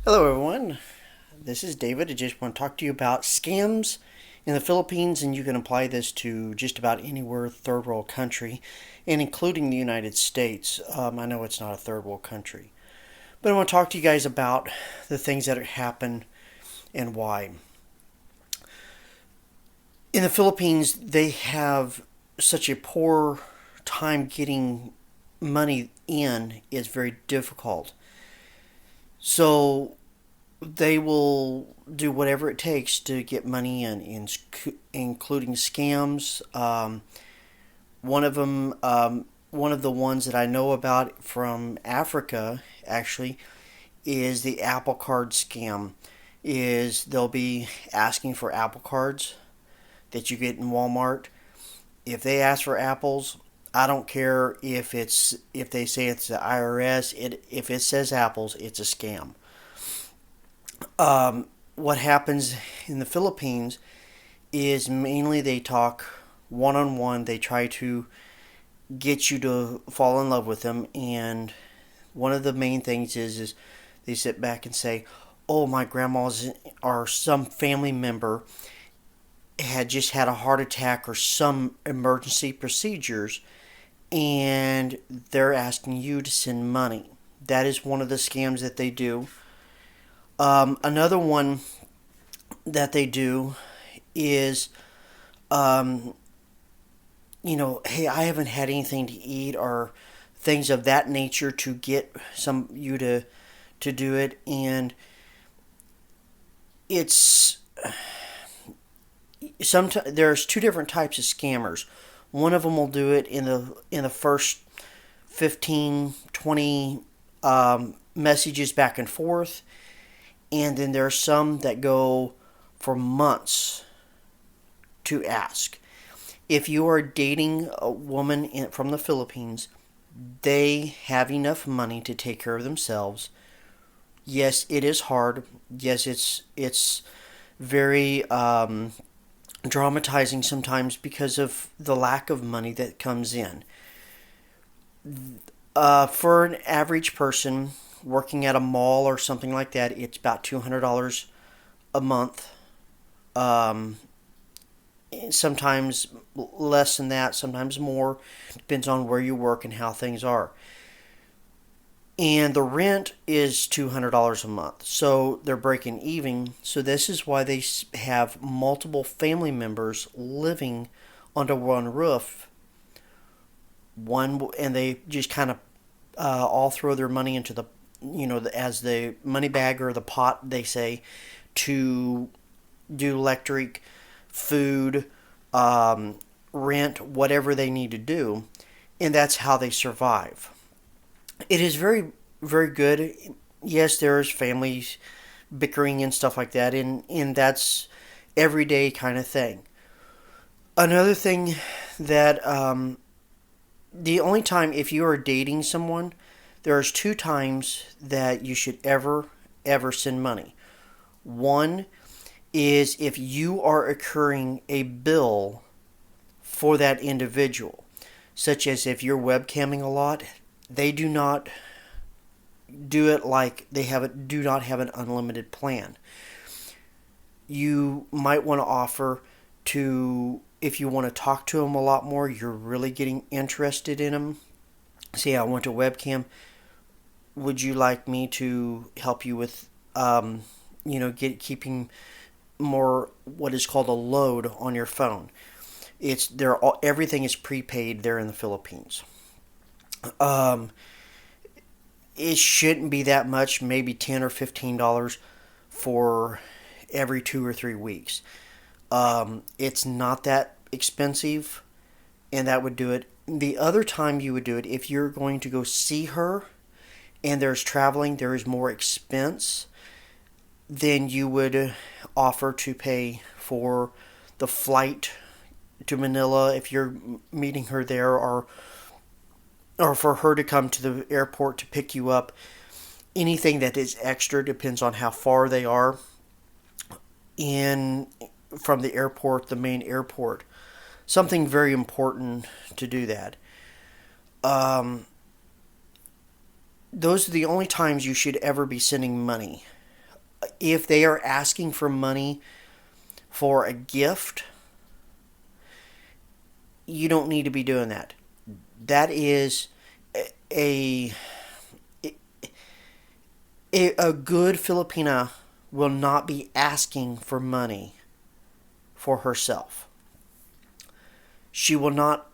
Hello, everyone. This is David. I just want to talk to you about scams in the Philippines, and you can apply this to just about anywhere third world country, and including the United States. I know it's not a third world country, but I want to talk to you guys about the things that happen and why. In the Philippines, they have such a poor time getting money in; it's very difficult. So they will do whatever it takes to get money in including scams. One of them, one of the ones that I know about from Africa, actually, is the Apple Card scam. Is they'll be asking for Apple Cards that you get in Walmart. If they ask for apples, I don't care if they say it's the IRS. If it says apples, it's a scam. What happens in the Philippines is mainly they talk one on one. They try to get you to fall in love with them, and one of the main things is they sit back and say, "Oh, my grandma's or some family member had just had a heart attack or some emergency procedures, and they're asking you to send money." That is one of the scams that they do. Another one that they do is, um, hey, I haven't had anything to eat or things of that nature to get some you to do it, and it's sometimes there's two different types of scammers. One of them will do it in the first 15, 20 messages back and forth, and then there are some that go for months to ask. If you are dating a woman from the Philippines, they have enough money to take care of themselves. Yes, it is hard. Yes, it's very dramatizing sometimes because of the lack of money that comes in. For an average person working at a mall or something like that, it's about $200 a month. Um, Sometimes less than that, sometimes more. Depends on where you work and how things are. And the rent is $200 a month. So they're breaking even. So this is why they have multiple family members living under one roof. And they just kind of all throw their money into as the money bag or the pot, they say, to do electric, food, rent, whatever they need to do, and that's how they survive. It is very, very good. Yes, there's families bickering and stuff like that, and that's everyday kind of thing. Another thing that the only time if you are dating someone, there's two times that you should ever send money. One is if you are incurring a bill for that individual, such as if you're webcamming a lot, they do not do it like do not have an unlimited plan. You might want to offer to, if you want to talk to them a lot more, you're really getting interested in them. Say, I want a webcam. Would you like me to help you with, keeping more what is called a load on your phone? It's there. Everything is prepaid there in the Philippines. Um, it shouldn't be that much. Maybe $10 or $15 for every 2 or 3 weeks. It's not that expensive, and that would do it. The other time you would do it, if you're going to go see her and there's traveling, there is more expense, then you would offer to pay for the flight to Manila if you're meeting her there, or for her to come to the airport to pick you up. Anything that is extra depends on how far they are in from the airport, the main airport. Something very important to do that. Um, those are the only times you should ever be sending money. If they are asking for money for a gift, you don't need to be doing that. That is a a good Filipina will not be asking for money for herself. She will not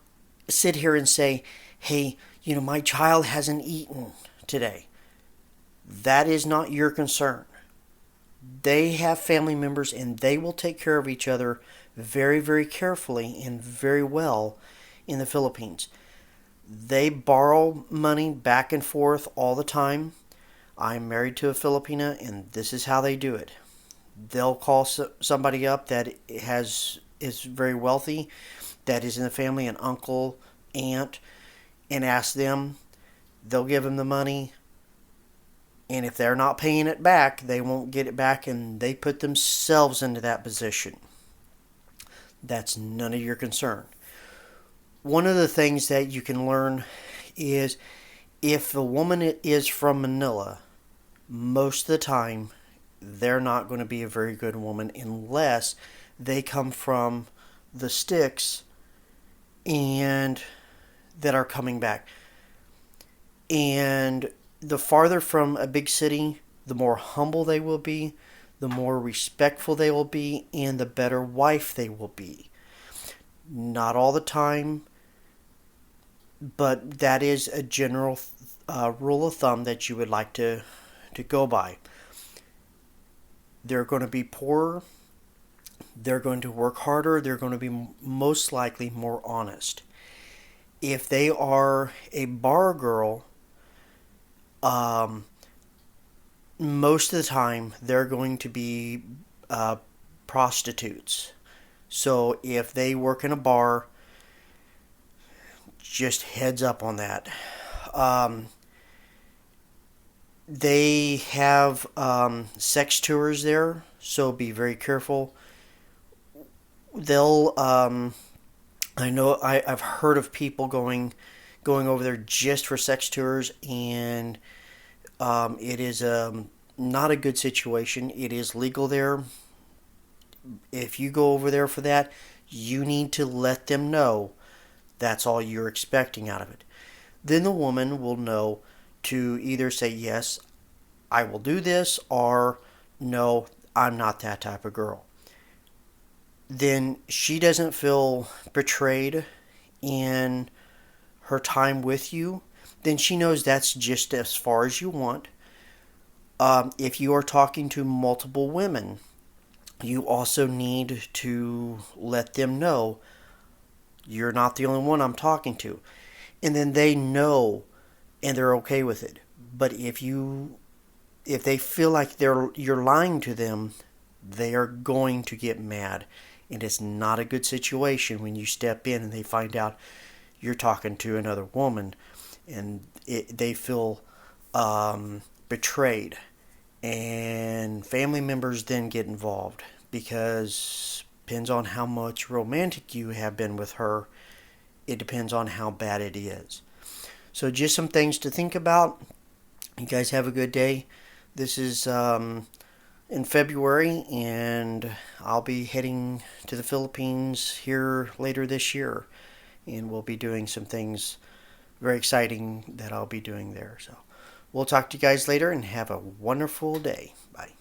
sit here and say, "Hey, my child hasn't eaten today." That is not your concern. They have family members and they will take care of each other very, very carefully and very well in the Philippines. They borrow money back and forth all the time. I'm married to a Filipina, and this is how they do it. They'll call somebody up that is very wealthy, that is in the family, an uncle, aunt, and ask them. They'll give them the money, and if they're not paying it back, they won't get it back, and they put themselves into that position. That's none of your concern. One of the things that you can learn is if the woman is from Manila, most of the time they're not going to be a very good woman unless they come from the sticks and that are coming back. And the farther from a big city, the more humble they will be, the more respectful they will be, and the better wife they will be. Not all the time, but that is a general rule of thumb that you would like to go by. They're going to be poorer, they're going to work harder, they're going to be most likely more honest. If they are a bar girl, most of the time they're going to be prostitutes. So if they work in a bar, just heads up on that. They have sex tours there, so be very careful. They'll I know I've heard of people going over there just for sex tours, and it is not a good situation. It is legal there. If you go over there for that, you need to let them know that's all you're expecting out of it. Then the woman will know to either say, yes, I will do this, or no, I'm not that type of girl. Then she doesn't feel betrayed in her time with you. Then she knows that's just as far as you want. If you are talking to multiple women, you also need to let them know you're not the only one I'm talking to. And then they know and they're okay with it. But if they feel like you're lying to them, they are going to get mad. And it's not a good situation when you step in and they find out you're talking to another woman, and they feel betrayed. And family members then get involved because depends on how much romantic you have been with her. It depends on how bad it is. So just some things to think about. You guys have a good day. This is in February, and I'll be heading to the Philippines here later this year, and we'll be doing some things very exciting that I'll be doing there. So we'll talk to you guys later, and have a wonderful day. Bye.